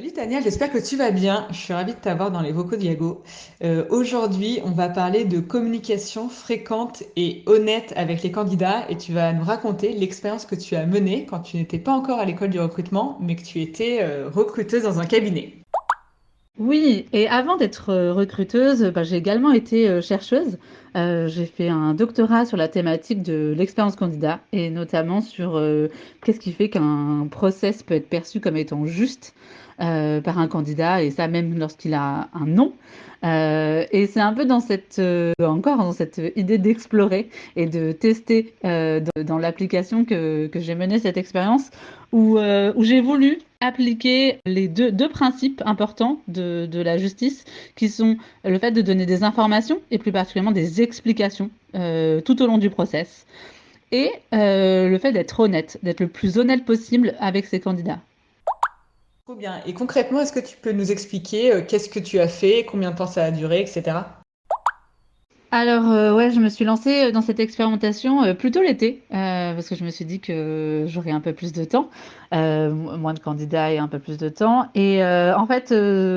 Salut Tania, j'espère que tu vas bien. Je suis ravie de t'avoir dans les vocaux d'Iago. Aujourd'hui, on va parler de communication fréquente et honnête avec les candidats et tu vas nous raconter l'expérience que tu as menée quand tu n'étais pas encore à l'école du recrutement, mais que tu étais recruteuse dans un cabinet. Oui, et avant d'être recruteuse, j'ai également été chercheuse. J'ai fait un doctorat sur la thématique de l'expérience candidat et notamment sur qu'est-ce qui fait qu'un process peut être perçu comme étant juste par un candidat et ça même lorsqu'il a un non. Et c'est un peu dans encore dans cette idée d'explorer et de tester dans l'application que j'ai mené cette expérience où j'ai voulu appliquer les deux principes importants de la justice, qui sont le fait de donner des informations et plus particulièrement des explications tout au long du process, et le fait d'être honnête, d'être le plus honnête possible avec ses candidats. Trop bien. Et concrètement, est-ce que tu peux nous expliquer qu'est-ce que tu as fait, combien de temps ça a duré, etc. Alors, ouais, je me suis lancée dans cette expérimentation plutôt l'été, parce que je me suis dit que j'aurais un peu plus de temps, moins de candidats et un peu plus de temps. Et en fait,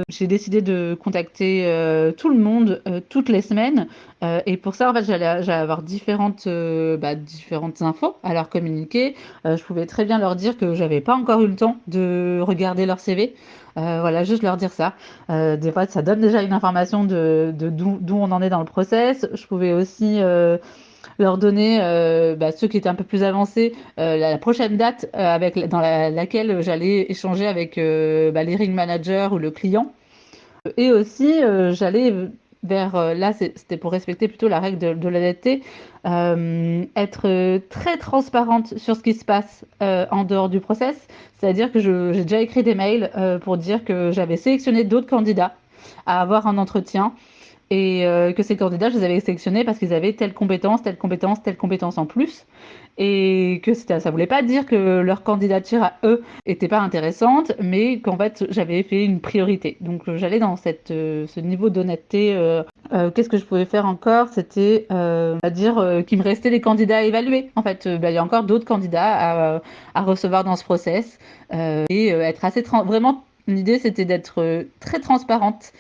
j'ai décidé de contacter tout le monde toutes les semaines. Et pour ça, en fait, j'allais avoir différentes infos à leur communiquer. Je pouvais très bien leur dire que j'avais pas encore eu le temps de regarder leur CV. Voilà, juste leur dire ça. Des fois, ça donne déjà une information de d'où on en est dans le process. Je pouvais aussi leur donner, ceux qui étaient un peu plus avancés, la prochaine date laquelle j'allais échanger avec les ring managers ou le client. Et aussi, j'allais vers, c'était pour respecter plutôt la règle de l'honnêteté, être très transparente sur ce qui se passe en dehors du process. C'est-à-dire que j'ai déjà écrit des mails pour dire que j'avais sélectionné d'autres candidats à avoir un entretien et que ces candidats, je les avais sélectionnés parce qu'ils avaient telle compétence, telle compétence, telle compétence en plus. Et que ça voulait pas dire que leur candidature à eux était pas intéressante, mais qu'en fait j'avais fait une priorité. Donc j'allais dans ce niveau d'honnêteté. Qu'est-ce que je pouvais faire encore? C'était à dire qu'il me restait des candidats à évaluer. En fait, il y a encore d'autres candidats à recevoir dans ce process et être vraiment. L'idée, c'était d'être très transparente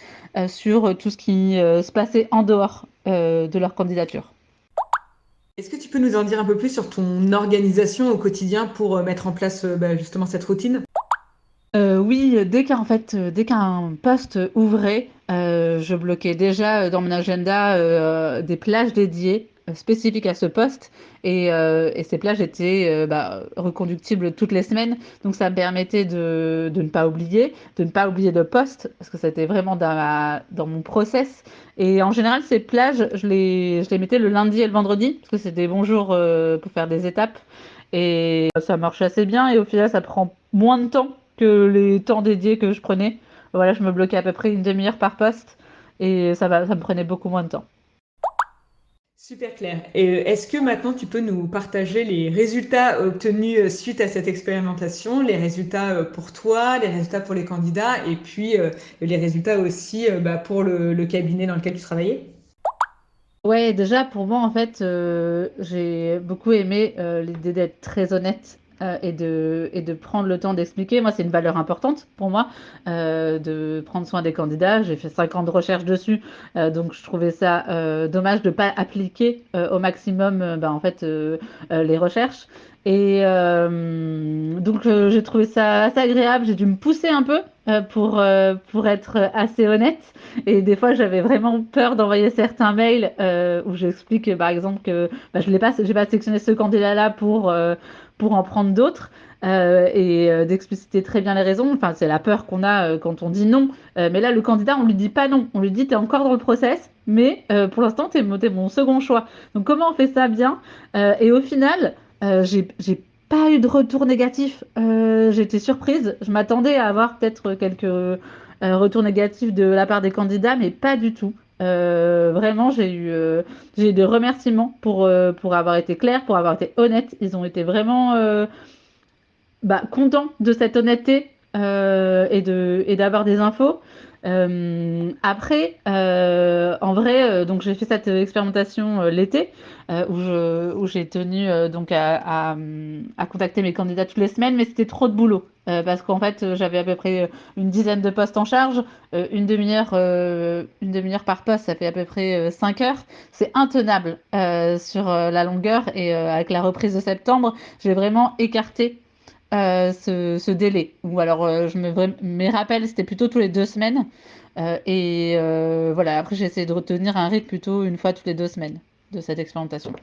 sur tout ce qui se passait en dehors de leur candidature. Est-ce que tu peux nous en dire un peu plus sur ton organisation au quotidien pour mettre en place justement cette routine? Oui, dès qu'un poste ouvrait, je bloquais déjà dans mon agenda des plages dédiées spécifiques à ce poste et ces plages étaient reconductibles toutes les semaines. Donc ça me permettait de ne pas oublier de poste parce que c'était vraiment dans mon process. Et en général, ces plages, je les mettais le lundi et le vendredi parce que c'est des bons jours pour faire des étapes. Et ça marche assez bien et au final, ça prend moins de temps que les temps dédiés que je prenais. Voilà, je me bloquais à peu près une demi-heure par poste et ça me prenait beaucoup moins de temps. Super clair. Et est-ce que maintenant tu peux nous partager les résultats obtenus suite à cette expérimentation, les résultats pour toi, les résultats pour les candidats et puis les résultats aussi pour le cabinet dans lequel tu travaillais? Ouais, déjà pour moi en fait, j'ai beaucoup aimé l'idée d'être très honnête et de prendre le temps d'expliquer. Moi, c'est une valeur importante pour moi de prendre soin des candidats. J'ai fait 5 ans de recherche dessus, donc je trouvais ça dommage de pas appliquer au maximum les recherches. Et donc j'ai trouvé ça assez agréable. J'ai dû me pousser un peu pour être assez honnête. Et des fois, j'avais vraiment peur d'envoyer certains mails où j'explique, par exemple, que j'ai pas sélectionné ce candidat-là pour en prendre d'autres. D'expliciter très bien les raisons. Enfin, c'est la peur qu'on a quand on dit non. Mais là, le candidat, on lui dit pas non. On lui dit, t'es encore dans le process, mais pour l'instant, t'es mon second choix. Donc, comment on fait ça bien? Et au final, j'ai pas eu de retour négatif. J'étais surprise. Je m'attendais à avoir peut-être quelques retour négatif de la part des candidats, mais pas du tout. Vraiment, j'ai eu des remerciements pour avoir été clair, pour avoir été honnête. Ils ont été vraiment contents de cette honnêteté et d'avoir des infos. Après, en vrai, donc j'ai fait cette expérimentation l'été où j'ai tenu donc à contacter mes candidats toutes les semaines, mais c'était trop de boulot parce qu'en fait j'avais à peu près une dizaine de postes en charge, une demi-heure par poste, ça fait à peu près 5 heures. C'est intenable sur la longueur et avec la reprise de septembre, j'ai vraiment écarté ce délai. Ou alors, mes rappels, c'était plutôt tous les 2 semaines. Voilà, après, j'ai essayé de retenir un rythme plutôt une fois toutes les 2 semaines de cette expérimentation.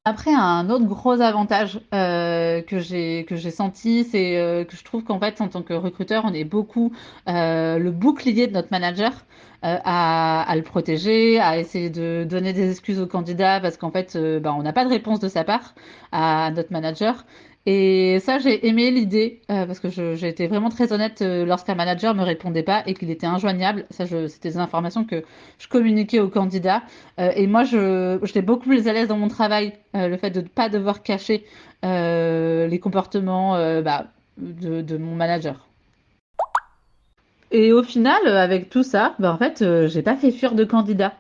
Après, un autre gros avantage que j'ai senti, c'est que je trouve qu'en fait, en tant que recruteur, on est beaucoup le bouclier de notre manager à le protéger, à essayer de donner des excuses au candidat parce qu'en fait, bah, on n'a pas de réponse de sa part à notre manager. Et ça, j'ai aimé l'idée parce que j'ai été vraiment très honnête lorsqu'un manager me répondait pas et qu'il était injoignable. C'était des informations que je communiquais au candidat. Et moi, j'étais beaucoup plus à l'aise dans mon travail, le fait de ne pas devoir cacher les comportements bah, de mon manager. Et au final, avec tout ça, bah, en fait, j'ai pas fait fuir de candidat.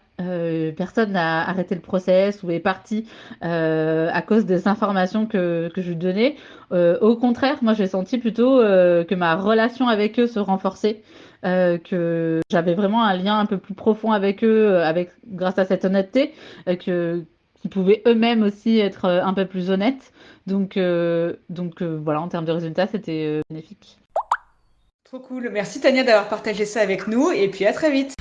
Personne n'a arrêté le process ou est parti à cause des informations que je lui donnais. Au contraire, moi, j'ai senti plutôt que ma relation avec eux se renforçait, que j'avais vraiment un lien un peu plus profond avec eux, grâce à cette honnêteté, qu'ils pouvaient eux-mêmes aussi être un peu plus honnêtes. Voilà, en termes de résultats, c'était bénéfique. Trop cool. Merci Tania d'avoir partagé ça avec nous et puis à très vite.